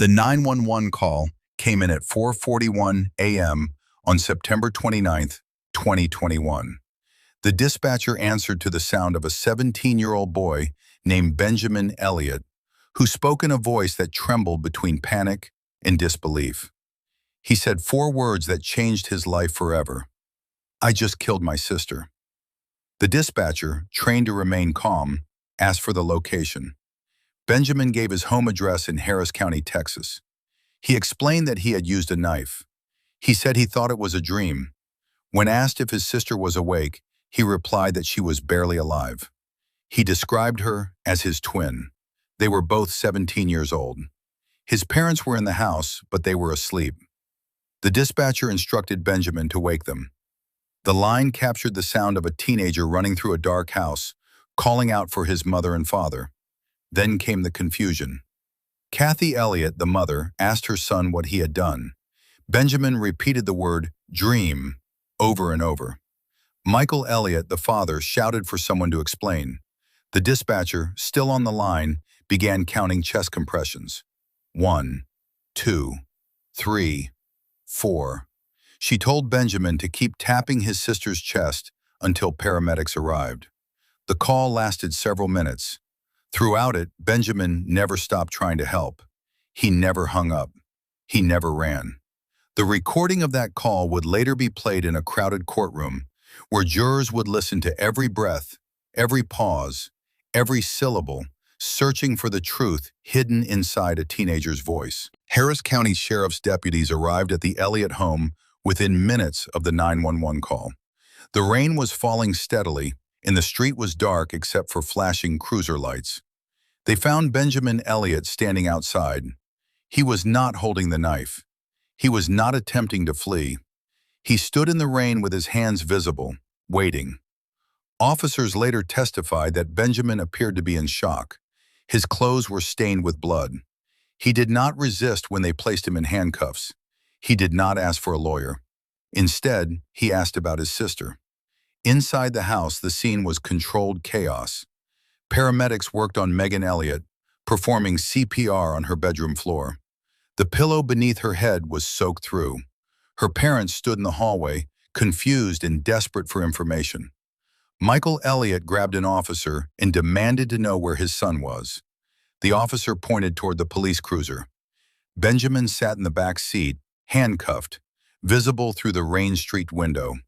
The 911 call came in at 4:41 a.m. on September 29, 2021. The dispatcher answered to the sound of a 17-year-old boy named Benjamin Elliott, who spoke in a voice that trembled between panic and disbelief. He said 4 words that changed his life forever. "I just killed my sister." The dispatcher, trained to remain calm, asked for the location. Benjamin gave his home address in Harris County, Texas. He explained that he had used a knife. He said he thought it was a dream. When asked if his sister was awake, he replied that she was barely alive. He described her as his twin. They were both 17 years old. His parents were in the house, but they were asleep. The dispatcher instructed Benjamin to wake them. The line captured the sound of a teenager running through a dark house, calling out for his mother and father. Then came the confusion. Kathy Elliott, the mother, asked her son what he had done. Benjamin repeated the word "dream" over and over. Michael Elliott, the father, shouted for someone to explain. The dispatcher, still on the line, began counting chest compressions. 1, 2, 3, 4. She told Benjamin to keep tapping his sister's chest until paramedics arrived. The call lasted several minutes. Throughout it, Benjamin never stopped trying to help. He never hung up. He never ran. The recording of that call would later be played in a crowded courtroom, where jurors would listen to every breath, every pause, every syllable, searching for the truth hidden inside a teenager's voice. Harris County Sheriff's deputies arrived at the Elliott home within minutes of the 911 call. The rain was falling steadily, and the street was dark except for flashing cruiser lights. They found Benjamin Elliott standing outside. He was not holding the knife. He was not attempting to flee. He stood in the rain with his hands visible, waiting. Officers later testified that Benjamin appeared to be in shock. His clothes were stained with blood. He did not resist when they placed him in handcuffs. He did not ask for a lawyer. Instead, he asked about his sister. Inside the house, the scene was controlled chaos. Paramedics worked on Megan Elliott, performing CPR on her bedroom floor. The pillow beneath her head was soaked through. Her parents stood in the hallway, confused and desperate for information. Michael Elliott grabbed an officer and demanded to know where his son was. The officer pointed toward the police cruiser. Benjamin sat in the back seat, handcuffed, visible through the rain-streaked window.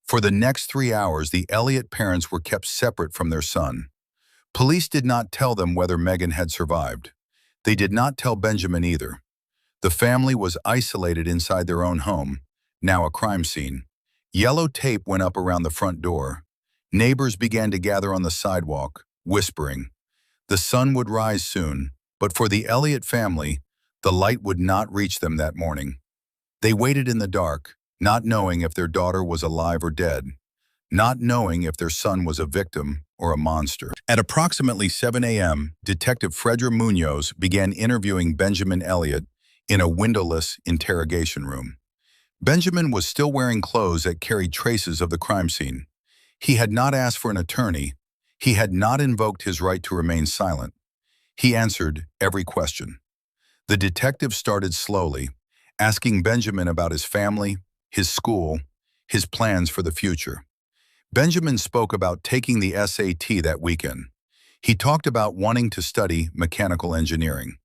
For the next 3 hours, the Elliott parents were kept separate from their son. Police did not tell them whether Megan had survived. They did not tell Benjamin either. The family was isolated inside their own home, now a crime scene. Yellow tape went up around the front door. Neighbors began to gather on the sidewalk, whispering. The sun would rise soon, but for the Elliott family, the light would not reach them that morning. They waited in the dark, not knowing if their daughter was alive or dead, not knowing if their son was a victim or a monster. At approximately 7 a.m., Detective Fredra Munoz began interviewing Benjamin Elliott in a windowless interrogation room. Benjamin was still wearing clothes that carried traces of the crime scene. He had not asked for an attorney. He had not invoked his right to remain silent. He answered every question. The detective started slowly, asking Benjamin about his family, his school, his plans for the future. Benjamin spoke about taking the SAT that weekend. He talked about wanting to study mechanical engineering.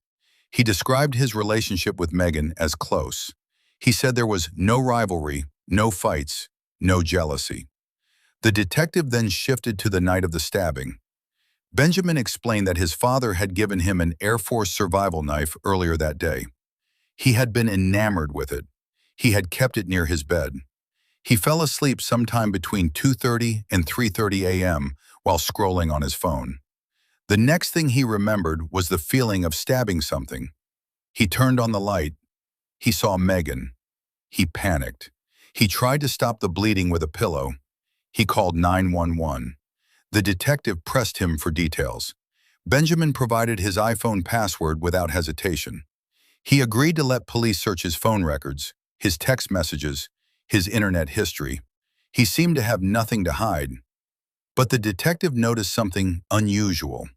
He described his relationship with Megan as close. He said there was no rivalry, no fights, no jealousy. The detective then shifted to the night of the stabbing. Benjamin explained that his father had given him an Air Force survival knife earlier that day. He had been enamored with it. He had kept it near his bed. He fell asleep sometime between 2:30 and 3:30 a.m. while scrolling on his phone. The next thing he remembered was the feeling of stabbing something. He turned on the light. He saw Megan. He panicked. He tried to stop the bleeding with a pillow. He called 911. The detective pressed him for details. Benjamin provided his iPhone password without hesitation. He agreed to let police search his phone records, his text messages, his internet history. He seemed to have nothing to hide. But the detective noticed something unusual.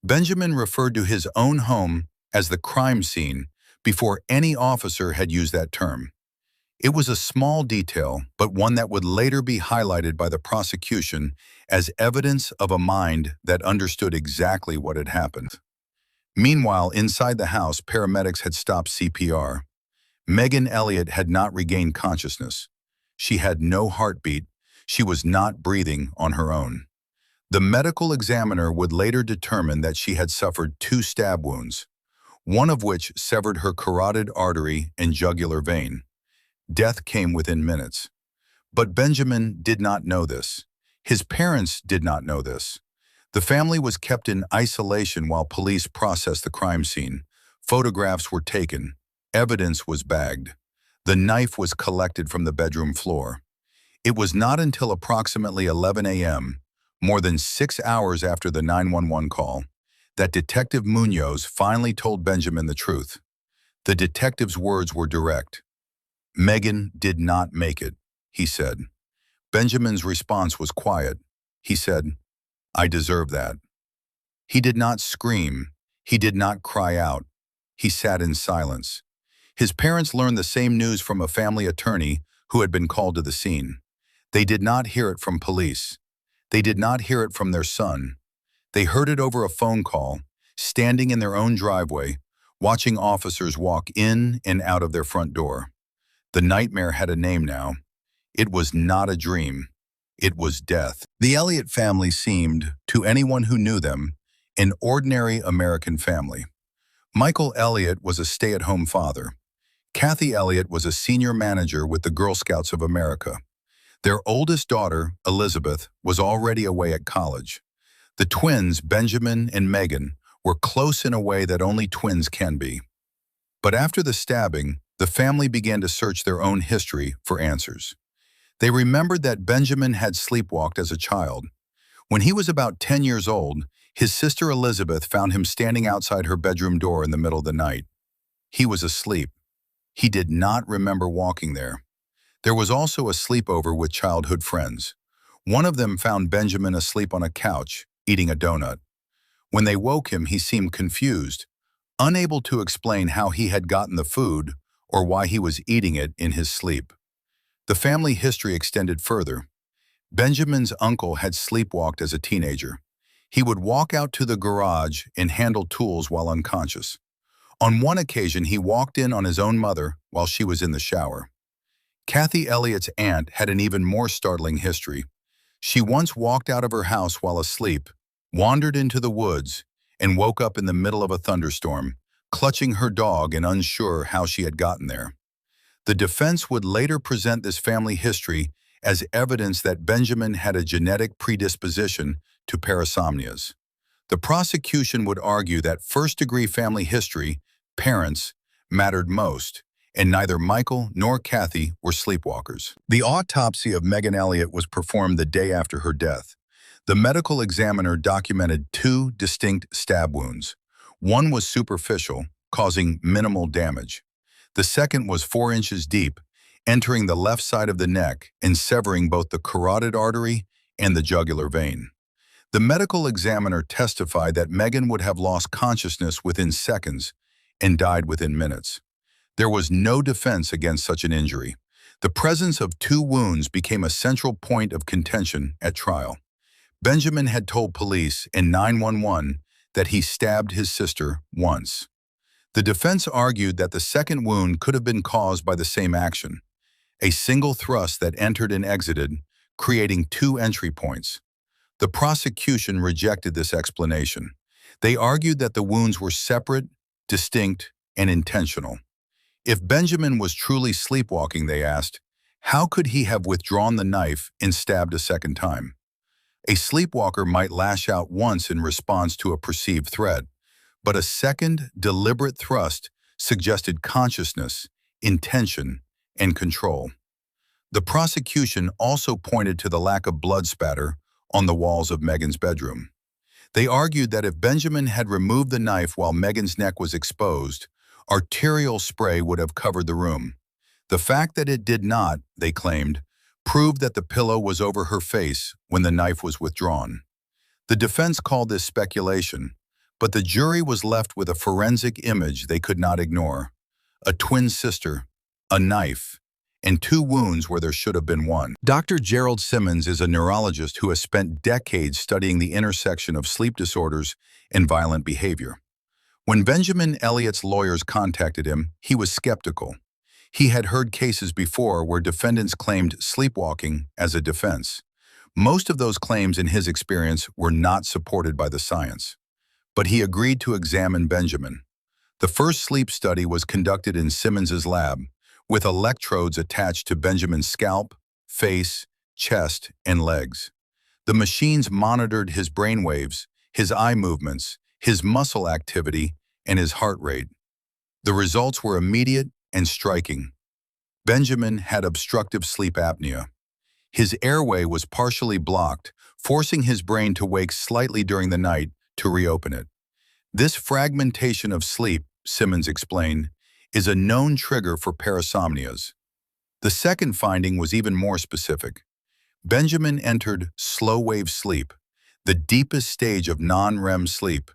Benjamin referred to his own home as the crime scene before any officer had used that term. It was a small detail, but one that would later be highlighted by the prosecution as evidence of a mind that understood exactly what had happened. Meanwhile, inside the house, paramedics had stopped CPR. Megan Elliott had not regained consciousness. She had no heartbeat. She was not breathing on her own. The medical examiner would later determine that she had suffered 2 stab wounds, one of which severed her carotid artery and jugular vein. Death came within minutes. But Benjamin did not know this. His parents did not know this. The family was kept in isolation while police processed the crime scene. Photographs were taken. Evidence was bagged. The knife was collected from the bedroom floor. It was not until approximately 11 a.m., more than 6 hours after the 911 call, that Detective Munoz finally told Benjamin the truth. The detective's words were direct. "Megan did not make it," he said. Benjamin's response was quiet. He said, "I deserve that." He did not scream. He did not cry out. He sat in silence. His parents learned the same news from a family attorney who had been called to the scene. They did not hear it from police. They did not hear it from their son. They heard it over a phone call, standing in their own driveway, watching officers walk in and out of their front door. The nightmare had a name now. It was not a dream. It was death. The Elliott family seemed, to anyone who knew them, an ordinary American family. Michael Elliott was a stay-at-home father. Kathy Elliott was a senior manager with the Girl Scouts of America. Their oldest daughter, Elizabeth, was already away at college. The twins, Benjamin and Megan, were close in a way that only twins can be. But after the stabbing, the family began to search their own history for answers. They remembered that Benjamin had sleepwalked as a child. When he was about 10 years old, his sister Elizabeth found him standing outside her bedroom door in the middle of the night. He was asleep. He did not remember walking there. There was also a sleepover with childhood friends. One of them found Benjamin asleep on a couch, eating a donut. When they woke him, he seemed confused, unable to explain how he had gotten the food or why he was eating it in his sleep. The family history extended further. Benjamin's uncle had sleepwalked as a teenager. He would walk out to the garage and handle tools while unconscious. On one occasion, he walked in on his own mother while she was in the shower. Kathy Elliott's aunt had an even more startling history. She once walked out of her house while asleep, wandered into the woods, and woke up in the middle of a thunderstorm, clutching her dog and unsure how she had gotten there. The defense would later present this family history as evidence that Benjamin had a genetic predisposition to parasomnias. The prosecution would argue that first-degree family history, parents, mattered most, and neither Michael nor Kathy were sleepwalkers. The autopsy of Megan Elliott was performed the day after her death. The medical examiner documented 2 distinct stab wounds. One was superficial, causing minimal damage. The second was 4 inches deep, entering the left side of the neck and severing both the carotid artery and the jugular vein. The medical examiner testified that Megan would have lost consciousness within seconds and died within minutes. There was no defense against such an injury. The presence of 2 wounds became a central point of contention at trial. Benjamin had told police and 911 that he stabbed his sister once. The defense argued that the second wound could have been caused by the same action, a single thrust that entered and exited, creating 2 entry points. The prosecution rejected this explanation. They argued that the wounds were separate, distinct, and intentional. If Benjamin was truly sleepwalking, they asked, how could he have withdrawn the knife and stabbed a second time? A sleepwalker might lash out once in response to a perceived threat, but a second, deliberate thrust suggested consciousness, intention, and control. The prosecution also pointed to the lack of blood spatter on the walls of Megan's bedroom. They argued that if Benjamin had removed the knife while Megan's neck was exposed, arterial spray would have covered the room. The fact that it did not, they claimed, proved that the pillow was over her face when the knife was withdrawn. The defense called this speculation, but the jury was left with a forensic image they could not ignore. a twin sister, a knife, and 2 wounds where there should have been 1. Dr. Gerald Simmons is a neurologist who has spent decades studying the intersection of sleep disorders and violent behavior. When Benjamin Elliott's lawyers contacted him, he was skeptical. He had heard cases before where defendants claimed sleepwalking as a defense. Most of those claims, in his experience, were not supported by the science. But he agreed to examine Benjamin. The first sleep study was conducted in Simmons's lab, with electrodes attached to Benjamin's scalp, face, chest, and legs. The machines monitored his brainwaves, his eye movements, his muscle activity, and his heart rate. The results were immediate and striking. Benjamin had obstructive sleep apnea. His airway was partially blocked, forcing his brain to wake slightly during the night to reopen it. This fragmentation of sleep, Simmons explained, is a known trigger for parasomnias. The second finding was even more specific. Benjamin entered slow-wave sleep, the deepest stage of non-REM sleep,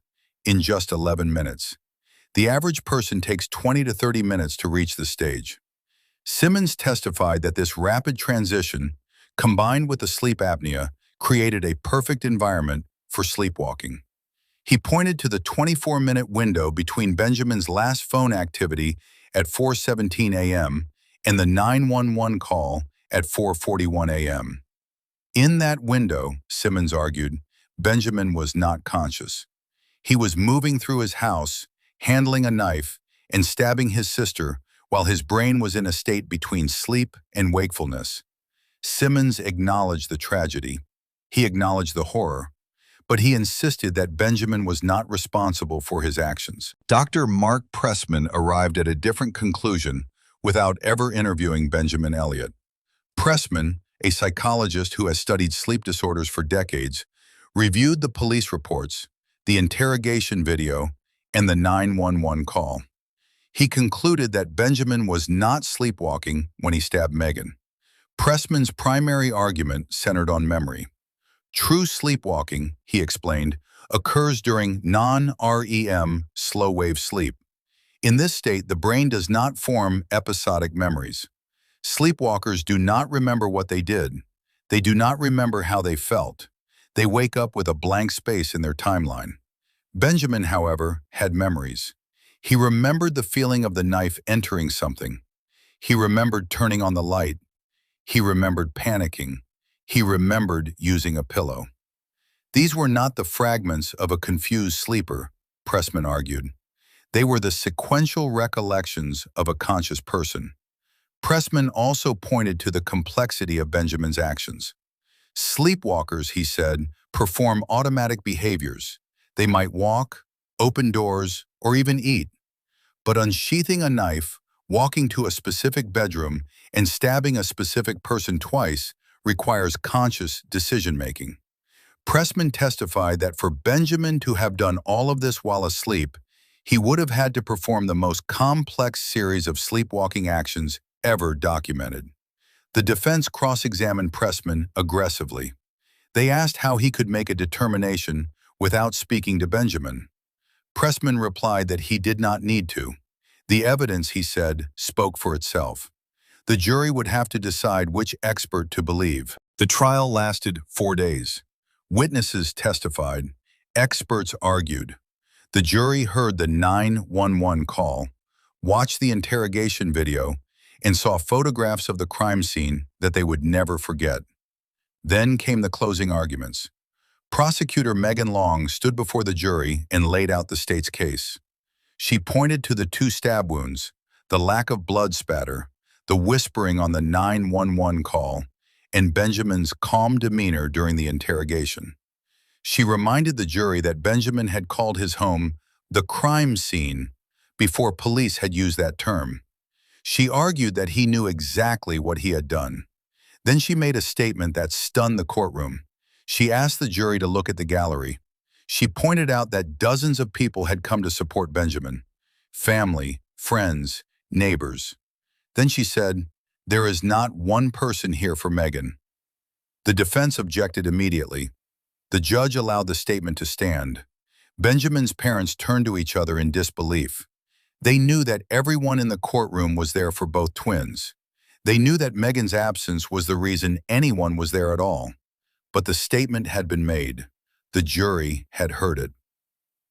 in just 11 minutes. The average person takes 20 to 30 minutes to reach the stage. Simmons testified that this rapid transition, combined with the sleep apnea, created a perfect environment for sleepwalking. He pointed to the 24-minute window between Benjamin's last phone activity at 4:17 a.m. and the 911 call at 4:41 a.m. In that window, Simmons argued, Benjamin was not conscious. He was moving through his house, handling a knife, and stabbing his sister while his brain was in a state between sleep and wakefulness. Simmons acknowledged the tragedy. He acknowledged the horror. But he insisted that Benjamin was not responsible for his actions. Dr. Mark Pressman arrived at a different conclusion without ever interviewing Benjamin Elliott. Pressman, a psychologist who has studied sleep disorders for decades, reviewed the police reports, the interrogation video, and the 911 call. He concluded that Benjamin was not sleepwalking when he stabbed Megan. Pressman's primary argument centered on memory. True sleepwalking, he explained, occurs during non-REM slow-wave sleep. In this state, the brain does not form episodic memories. Sleepwalkers do not remember what they did. They do not remember how they felt. They wake up with a blank space in their timeline. Benjamin, however, had memories. He remembered the feeling of the knife entering something. He remembered turning on the light. He remembered panicking. He remembered using a pillow. These were not the fragments of a confused sleeper, Pressman argued. They were the sequential recollections of a conscious person. Pressman also pointed to the complexity of Benjamin's actions. Sleepwalkers, he said, perform automatic behaviors. They might walk, open doors, or even eat. But unsheathing a knife, walking to a specific bedroom, and stabbing a specific person twice requires conscious decision-making. Pressman testified that for Benjamin to have done all of this while asleep, he would have had to perform the most complex series of sleepwalking actions ever documented. The defense cross-examined Pressman aggressively. They asked how he could make a determination without speaking to Benjamin. Pressman replied that he did not need to. The evidence, he said, spoke for itself. The jury would have to decide which expert to believe. The trial lasted 4 days. Witnesses testified. Experts argued. The jury heard the 911 call, watched the interrogation video, and saw photographs of the crime scene that they would never forget. Then came the closing arguments. Prosecutor Megan Long stood before the jury and laid out the state's case. She pointed to the 2 stab wounds, the lack of blood spatter, the whispering on the 911 call, and Benjamin's calm demeanor during the interrogation. She reminded the jury that Benjamin had called his home the crime scene before police had used that term. She argued that he knew exactly what he had done. Then she made a statement that stunned the courtroom. She asked the jury to look at the gallery. She pointed out that dozens of people had come to support Benjamin. Family, friends, neighbors. Then she said, "There is not one person here for Megan." The defense objected immediately. The judge allowed the statement to stand. Benjamin's parents turned to each other in disbelief. They knew that everyone in the courtroom was there for both twins. They knew that Megan's absence was the reason anyone was there at all. But the statement had been made. The jury had heard it.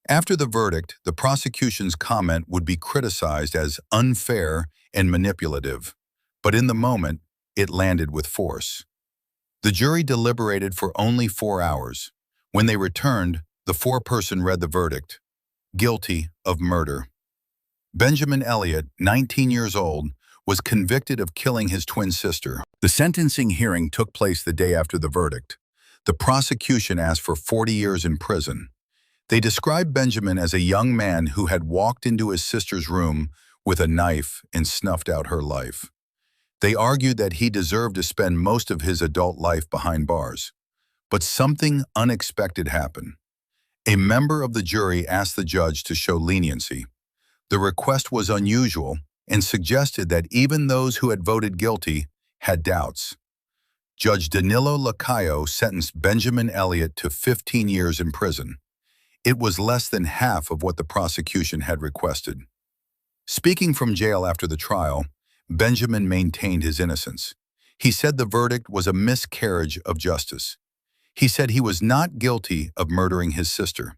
After the verdict, the prosecution's comment would be criticized as unfair and manipulative. But in the moment, it landed with force. The jury deliberated for only 4 hours. When they returned, the foreperson read the verdict: guilty of murder. Benjamin Elliott, 19 years old, was convicted of killing his twin sister. The sentencing hearing took place the day after the verdict. The prosecution asked for 40 years in prison. They described Benjamin as a young man who had walked into his sister's room with a knife and snuffed out her life. They argued that he deserved to spend most of his adult life behind bars. But something unexpected happened. A member of the jury asked the judge to show leniency. The request was unusual and suggested that even those who had voted guilty had doubts. Judge Danilo Lacayo sentenced Benjamin Elliott to 15 years in prison. It was less than half of what the prosecution had requested. Speaking from jail after the trial, Benjamin maintained his innocence. He said the verdict was a miscarriage of justice. He said he was not guilty of murdering his sister.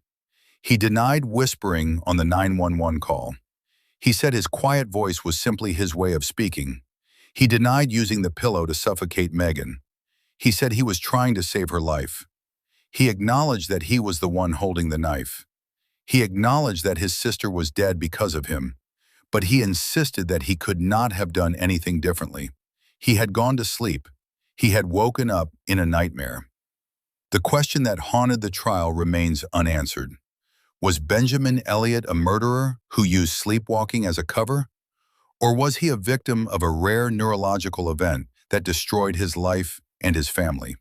He denied whispering on the 911 call. He said his quiet voice was simply his way of speaking. He denied using the pillow to suffocate Megan. He said he was trying to save her life. He acknowledged that he was the one holding the knife. He acknowledged that his sister was dead because of him, but he insisted that he could not have done anything differently. He had gone to sleep. He had woken up in a nightmare. The question that haunted the trial remains unanswered. Was Benjamin Elliott a murderer who used sleepwalking as a cover? Or was he a victim of a rare neurological event that destroyed his life and his family?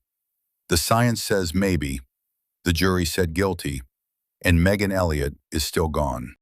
The science says maybe, the jury said guilty, and Megan Elliott is still gone.